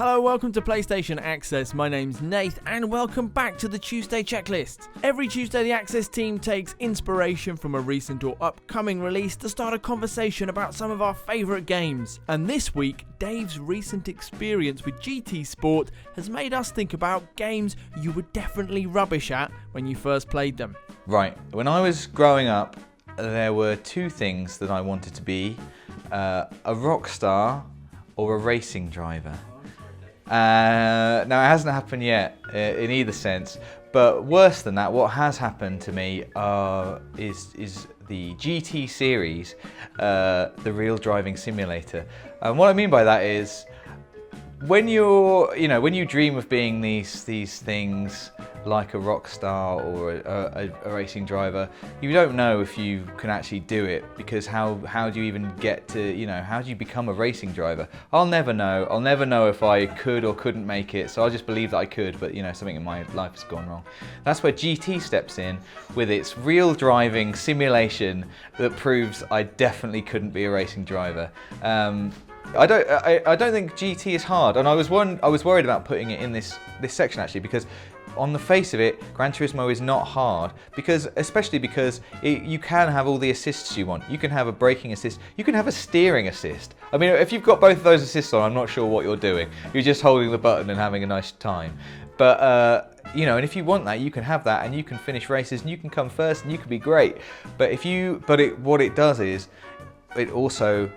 Hello, welcome to PlayStation Access. My name's Nath, and welcome back to the Tuesday Checklist. Every Tuesday, the Access team takes inspiration from a recent or upcoming release to start a conversation about some of our favourite games. And this week, Dave's recent experience with GT Sport has made us think about games you were definitely rubbish at when you first played them. Right, when I was growing up, there were two things that I wanted to be, a rock star or a racing driver. Now, it hasn't happened yet in either sense, but worse than that, what has happened to me is the GT series, the Real Driving Simulator. And what I mean by that is, when you dream of being these things like a rock star or a racing driver, you don't know if you can actually do it, because how do you even get to, how do you become a racing driver? I'll never know. I'll never know if I could or couldn't make it, so I'll just believe that I could, but something in my life has gone wrong. That's where GT steps in with its real driving simulation that proves I definitely couldn't be a racing driver. I don't think GT is hard, and I was worried about putting it in this section actually, because on the face of it, Gran Turismo is not hard, especially because you can have all the assists you want. You can have a braking assist, you can have a steering assist. I mean, if you've got both of those assists on, I'm not sure what you're doing. You're just holding the button and having a nice time. But and if you want that, you can have that, and you can finish races, and you can come first, and you can be great. But what it does is, it also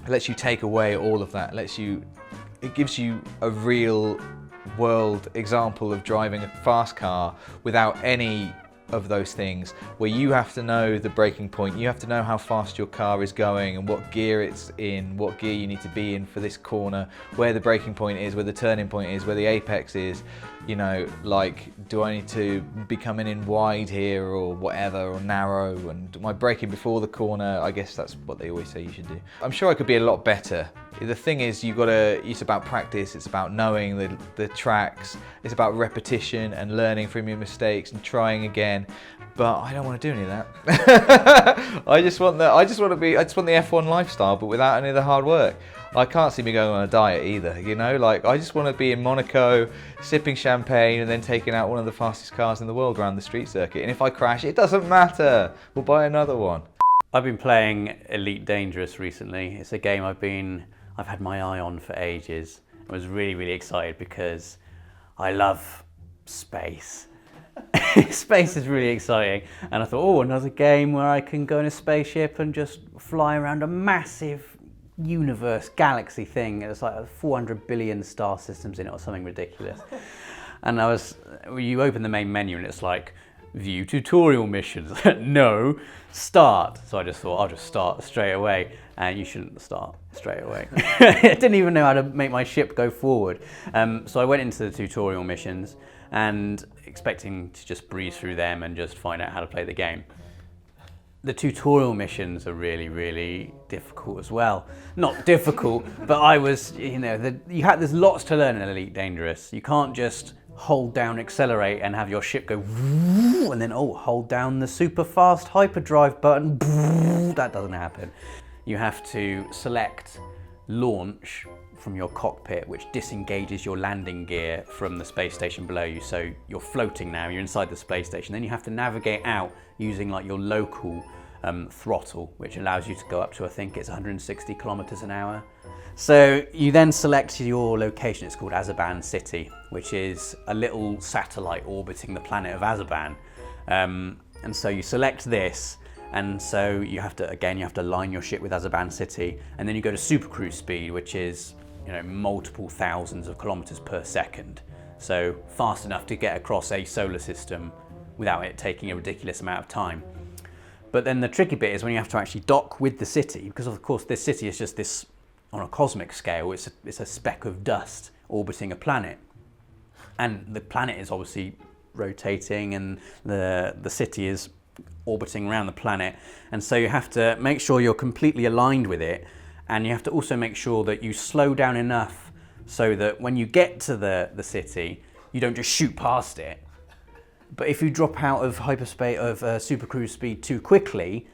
lets you take away all of that. It gives you a real world example of driving a fast car without any of those things, where you have to know the braking point, you have to know how fast your car is going and what gear it's in, what gear you need to be in for this corner, where the braking point is, where the turning point is, where the apex is, do I need to be coming in wide here or whatever, or narrow, and am I braking before the corner? I guess that's what they always say you should do. I'm sure I could be a lot better. The thing is, it's about practice, it's about knowing the tracks, it's about repetition and learning from your mistakes and trying again. But I don't want to do any of that. I just want the F1 lifestyle, but without any of the hard work. I can't see me going on a diet either, I just want to be in Monaco, sipping champagne and then taking out one of the fastest cars in the world around the street circuit. And if I crash, it doesn't matter. We'll buy another one. I've been playing Elite Dangerous recently. It's a game I've had my eye on for ages. I was really, really excited because I love space. Space is really exciting, and I thought, another game where I can go in a spaceship and just fly around a massive universe, galaxy thing. There's like 400 billion star systems in it or something ridiculous. And you open the main menu and it's like, view tutorial missions. No, start. So I just thought, I'll just start straight away. And you shouldn't start straight away. I didn't even know how to make my ship go forward. So I went into the tutorial missions and expecting to just breeze through them and just find out how to play the game. The tutorial missions are really, really difficult as well. Not difficult, but there's lots to learn in Elite Dangerous. You can't just hold down accelerate and have your ship go and then hold down the super fast hyperdrive button. That doesn't happen. You have to select launch from your cockpit, which disengages your landing gear from the space station below you. So you're floating now, you're inside the space station. Then you have to navigate out using your local throttle, which allows you to go up to, I think it's 160 kilometers an hour. So you then select your location. It's called Azeban City, which is a little satellite orbiting the planet of Azeban. And so you select this, and so you have to line your ship with Azeban City, and then you go to supercruise speed, which is multiple thousands of kilometers per second. So fast enough to get across a solar system without it taking a ridiculous amount of time. But then the tricky bit is when you have to actually dock with the city, because of course this city is just this, on a cosmic scale, it's a speck of dust orbiting a planet. And the planet is obviously rotating and the city is orbiting around the planet. And so you have to make sure you're completely aligned with it. And you have to also make sure that you slow down enough so that when you get to the city, you don't just shoot past it. But if you drop out of hyperspace of supercruise speed too quickly,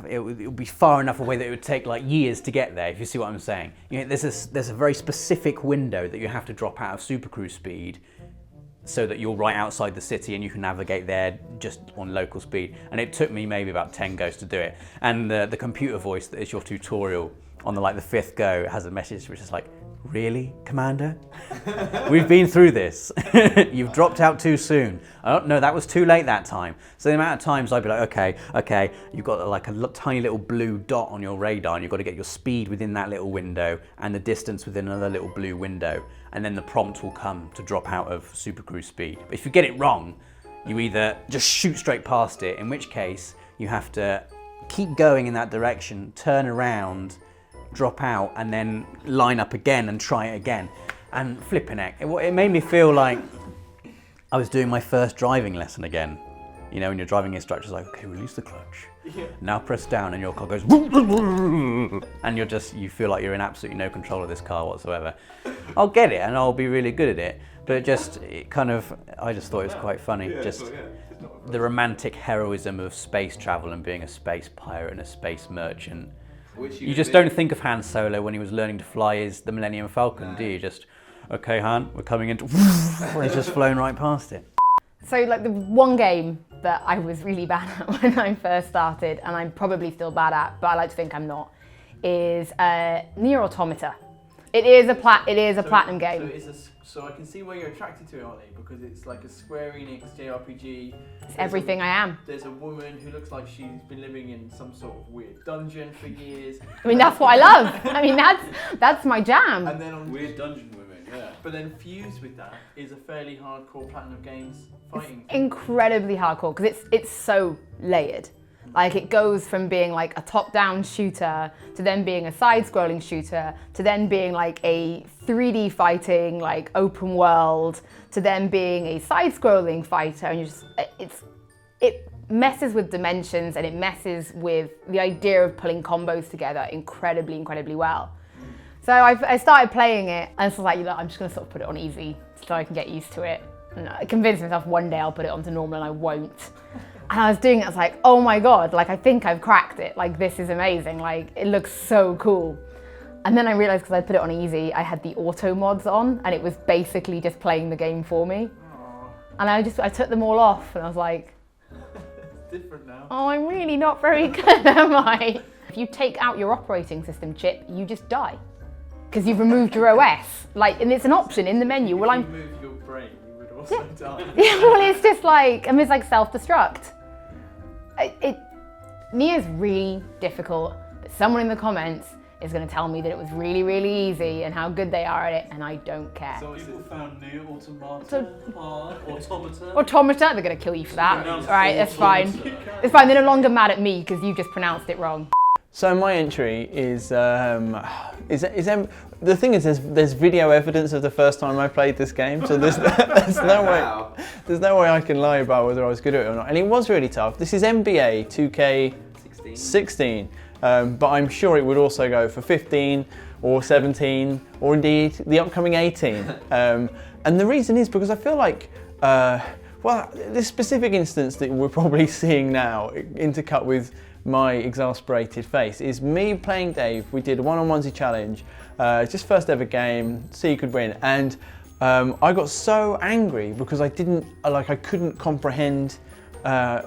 it would be far enough away that it would take like years to get there. If you see what I'm saying, there's a very specific window that you have to drop out of supercruise speed, so that you're right outside the city and you can navigate there just on local speed. And it took me maybe about 10 goes to do it. And the computer voice that is your tutorial on the 5th go has a message which is like, really, Commander? We've been through this. You've dropped out too soon. Oh, no, that was too late that time. So the amount of times I'd be like, okay, you've got like a tiny little blue dot on your radar and you've got to get your speed within that little window and the distance within another little blue window. And then the prompt will come to drop out of supercruise speed. But if you get it wrong, you either just shoot straight past it, in which case you have to keep going in that direction, turn around, drop out, and then line up again and try it again. And flipping heck, it made me feel like I was doing my first driving lesson again. You know, when your driving instructor's like, okay, release the clutch. Yeah. Now press down, and your car goes, and you feel like you're in absolutely no control of this car whatsoever. I'll get it, and I'll be really good at it. But I just thought it was quite funny. The romantic heroism of space travel and being a space pirate and a space merchant. You just don't think of Han Solo when he was learning to fly the Millennium Falcon, do you? Just, okay, Han, we're coming into, and he's just flown right past it. So like the one game that I was really bad at when I first started, and I'm probably still bad at, but I like to think I'm not, is Nier Automata. It is a platinum game. So I can see why you're attracted to it, Ollie, because it's like a Square Enix JRPG. It's everything I am. There's a woman who looks like she's been living in some sort of weird dungeon for years. I mean, that's what I love. I mean, that's my jam. And then on weird dungeon women, yeah. But then fused with that is a fairly hardcore Platinum Games fighting. It's incredibly hardcore because it's so layered. Like it goes from being like a top-down shooter to then being a side-scrolling shooter to then being like a 3D fighting, like open world, to then being a side-scrolling fighter, and it messes with dimensions and it messes with the idea of pulling combos together incredibly well. So I started playing it and I was like, I'm just gonna sort of put it on easy so I can get used to it. And I convinced myself one day I'll put it onto normal and I won't. And I was doing it, I was like, oh my God, like I think I've cracked it. Like this is amazing, like it looks so cool. And then I realized because I put it on easy, I had the auto mods on and it was basically just playing the game for me. And I took them all off and I was like, it's different now. Oh, I'm really not very good, am I? If you take out your operating system chip, you just die. Because you've removed your OS. Like, and it's an option in the menu. Well, if you remove your brain, you would also die. Yeah, well, it's just like, it's like self-destruct. Nier's really difficult, but someone in the comments is going to tell me that it was really easy and how good they are at it, and I don't care. So people found Nier Automata hard, Automata? Automata, they're going to kill you for that. Alright, that's fine. It's fine, they're no longer mad at me because you just pronounced it wrong. So my entry is the thing is there's video evidence of the first time I played this game, so there's no way I can lie about whether I was good at it or not. And it was really tough. This is NBA 2K16, but I'm sure it would also go for 15 or 17 or indeed the upcoming 18. And the reason is because I feel like this specific instance that we're probably seeing now intercut with my exasperated face is me playing Dave. We did a one-on-onesie challenge, just first ever game, see who could win, and I got so angry because I couldn't comprehend. I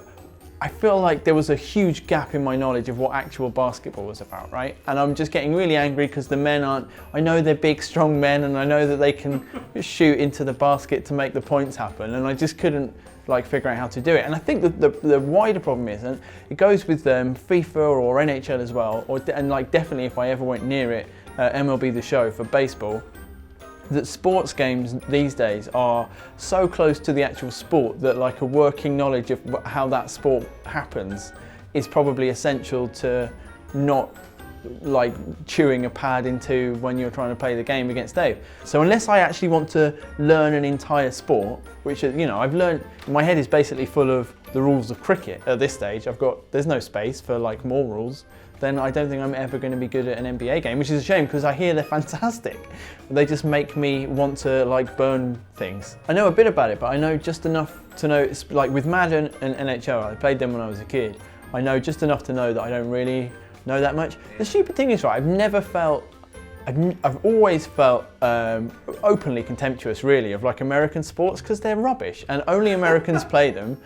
feel like there was a huge gap in my knowledge of what actual basketball was about, right? And I'm just getting really angry because the men I know they're big, strong men, and I know that they can shoot into the basket to make the points happen, and I just couldn't figure out how to do it. And I think that the wider problem is, and it goes with FIFA or NHL as well, and definitely if I ever went near it, MLB The Show for baseball, that sports games these days are so close to the actual sport that a working knowledge of how that sport happens is probably essential to not chewing a pad into when you're trying to play the game against Dave. So unless I actually want to learn an entire sport, which I've learned, my head is basically full of the rules of cricket at this stage. There's no space for more rules. then I don't think I'm ever going to be good at an NBA game, which is a shame because I hear they're fantastic. They just make me want to like burn things. I know a bit about it, but I know just enough to know, it's like with Madden and NHL, I played them when I was a kid. I know just enough to know that I don't really know that much. The stupid thing is, right, I've always felt openly contemptuous, really, of like American sports because they're rubbish and only Americans play them,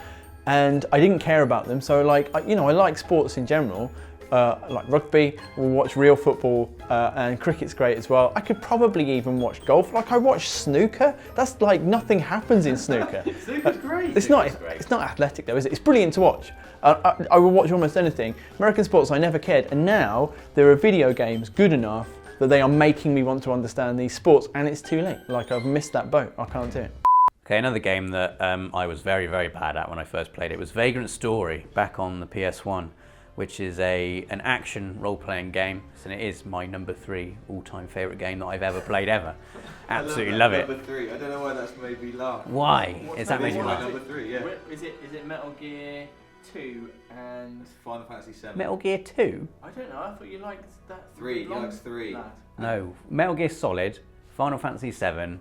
and I didn't care about them. So like, I like sports in general, like rugby. We'll watch real football, and cricket's great as well. I could probably even watch golf. Like I watch snooker. That's like nothing happens in snooker. Snooker's great. It's not athletic though, is it? It's brilliant to watch. I will watch almost anything. American sports I never cared, and now there are video games good enough that they are making me want to understand these sports, and it's too late. Like I've missed that boat, I can't do it. Okay, another game that I was very, very bad at when I first played it was Vagrant Story back on the PS1, which is an action role-playing game, and it is my number 3 all-time favourite game that I've ever played ever. Absolutely love it. Number 3. I don't know why that's made me laugh. Why? Is that made you laugh? Number 3, yeah. Is it Metal Gear 2 and Final Fantasy 7. Metal Gear 2? I don't know. I thought you liked that. 3. He likes 3. No, Metal Gear Solid, Final Fantasy 7,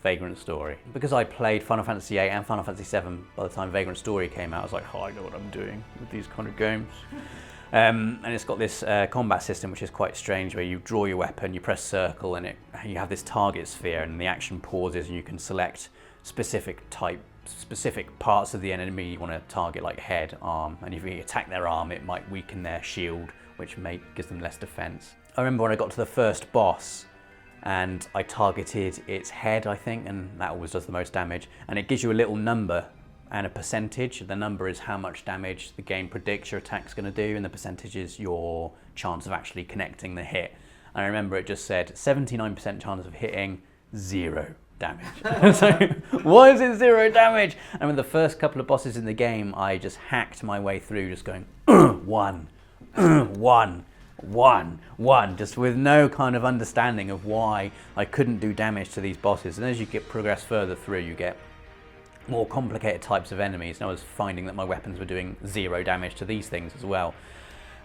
Vagrant Story. Because I played Final Fantasy 8 and Final Fantasy 7 by the time Vagrant Story came out, I was like, oh, I know what I'm doing with these kind of games. And it's got this combat system which is quite strange, where you draw your weapon, you press circle, and you have this target sphere, and the action pauses, and you can select specific parts of the enemy you want to target, like head, arm, and if you attack their arm, it might weaken their shield, which gives them less defense. I remember when I got to the first boss, and I targeted its head, I think, and that always does the most damage, and it gives you a little number and a percentage. The number is how much damage the game predicts your attack's going to do, and the percentage is your chance of actually connecting the hit. And I remember it just said 79% chance of hitting, 0 damage. So why is it 0 damage? And with the first couple of bosses in the game, I just hacked my way through, just going 1, 1, 1, just with no kind of understanding of why I couldn't do damage to these bosses. And as you progress further through, you get more complicated types of enemies, and I was finding that my weapons were doing 0 damage to these things as well.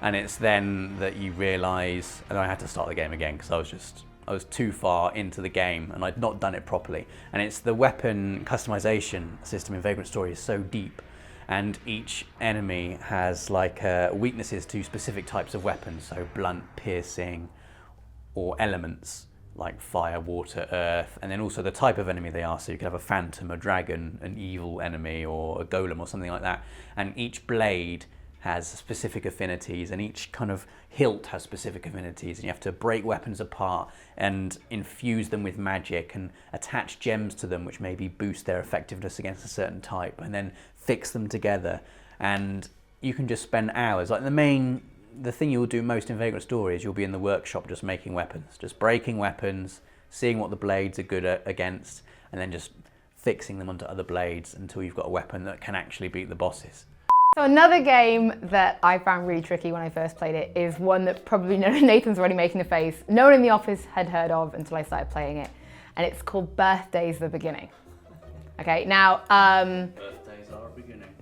And it's then that you realise, and I had to start the game again because I was too far into the game and I'd not done it properly. And it's the weapon customization system in Vagrant Story is so deep, and each enemy has like weaknesses to specific types of weapons, so blunt, piercing, or elements like fire, water, earth, and then also the type of enemy they are. So you could have a phantom, a dragon, an evil enemy, or a golem or something like that. And each blade has specific affinities, and each kind of hilt has specific affinities, and you have to break weapons apart and infuse them with magic and attach gems to them which maybe boost their effectiveness against a certain type, and then fix them together. And you can just spend hours. Like the thing you'll do most in Vagrant Story is you'll be in the workshop just making weapons, just breaking weapons, seeing what the blades are good against, and then just fixing them onto other blades until you've got a weapon that can actually beat the bosses. So another game that I found really tricky when I first played it is one that probably Nathan's already making the face. No one in the office had heard of until I started playing it, and it's called Birthdays the Beginning. Okay, now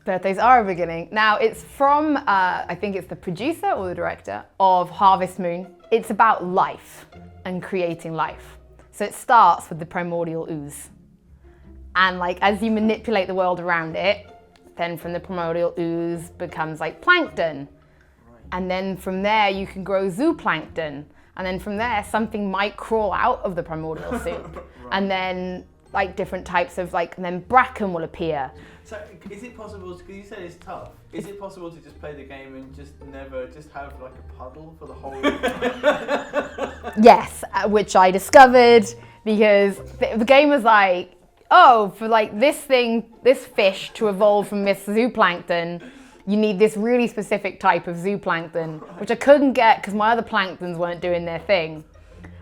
Birthdays are a beginning. Now it's from, I think it's the producer or the director of Harvest Moon. It's about life and creating life. So it starts with the primordial ooze. And like as you manipulate the world around it, then from the primordial ooze becomes like plankton. And then from there you can grow zooplankton. And then from there something might crawl out of the primordial soup. And then like different types of and then bracken will appear. So is it possible, because you said it's tough, is it possible to just play the game and just have like a puddle for the whole Yes, which I discovered because the game was like, oh, for like this fish to evolve from this zooplankton, you need this really specific type of zooplankton, which I couldn't get because my other planktons weren't doing their thing.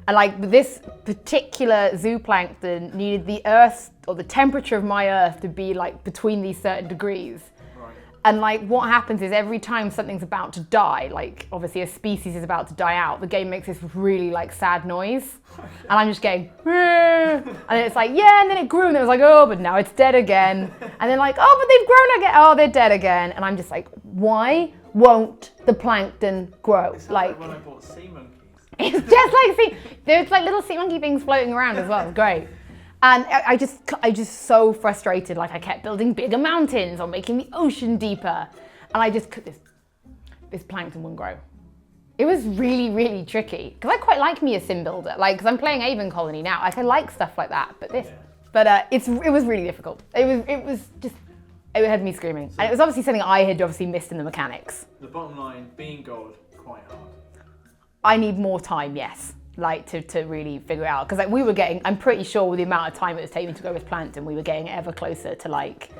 And like this particular zooplankton needed the earth or the temperature of my earth to be like between these certain degrees. Right. And like what happens is every time something's about to die, like obviously a species is about to die out, the game makes this really like sad noise. And I'm just going, and then it's like, yeah, and then it grew and it was like, oh, but now it's dead again. And then like, oh, but they've grown again. Oh, they're dead again. And I'm just like, why won't the plankton grow? Like, when I bought sea monkeys. it's just like there's like little sea monkey things floating around as well. It's great. And I just so frustrated. Like I kept building bigger mountains or making the ocean deeper, and I just this plankton wouldn't grow. It was really, really tricky because I quite like me a sim builder. Like, because I'm playing Avon Colony now. Like, I like stuff like that. But it was really difficult. It had me screaming, and it was obviously something I had obviously missed in the mechanics. The bottom line, being gold, quite hard. I need more time, yes, like to really figure it out. Because like we were getting, I'm pretty sure with the amount of time it was taking to go with plankton, we were getting ever closer to like,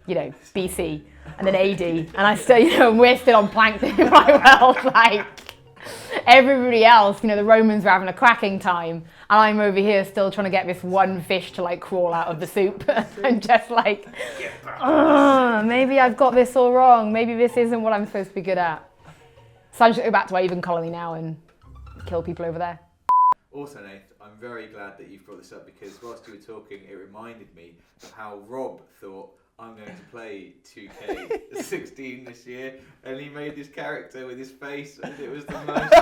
you know, BC and then AD, and I still, you know, we're still on plankton in my world, like everybody else, you know, the Romans were having a cracking time, and I'm over here still trying to get this one fish to like crawl out of the soup. I'm just like, maybe I've got this all wrong. Maybe this isn't what I'm supposed to be good at. So I'm just going to go back to Avon Colony now and kill people over there. Also, Nath, I'm very glad that you've brought this up because whilst you were talking, it reminded me of how Rob thought, I'm going to play 2K16 this year, and he made this character with his face, and it was the most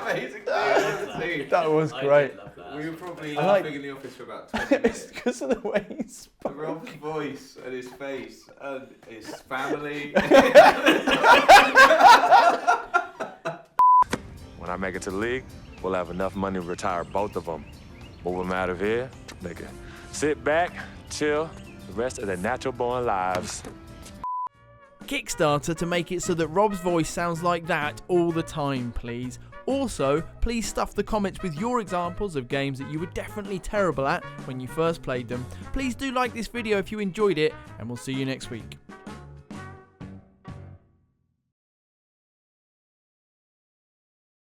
amazing thing I've ever seen. That was great. We were probably laughing in the office for about 20 minutes. It's because of the way he spoke. Rob's voice and his face and his family. When I make it to the league, we'll have enough money to retire both of them. Move them out of here, they can sit back, chill, the rest of their natural born lives. Kickstarter to make it so that Rob's voice sounds like that all the time, please. Also, please stuff the comments with your examples of games that you were definitely terrible at when you first played them. Please do like this video if you enjoyed it, and we'll see you next week.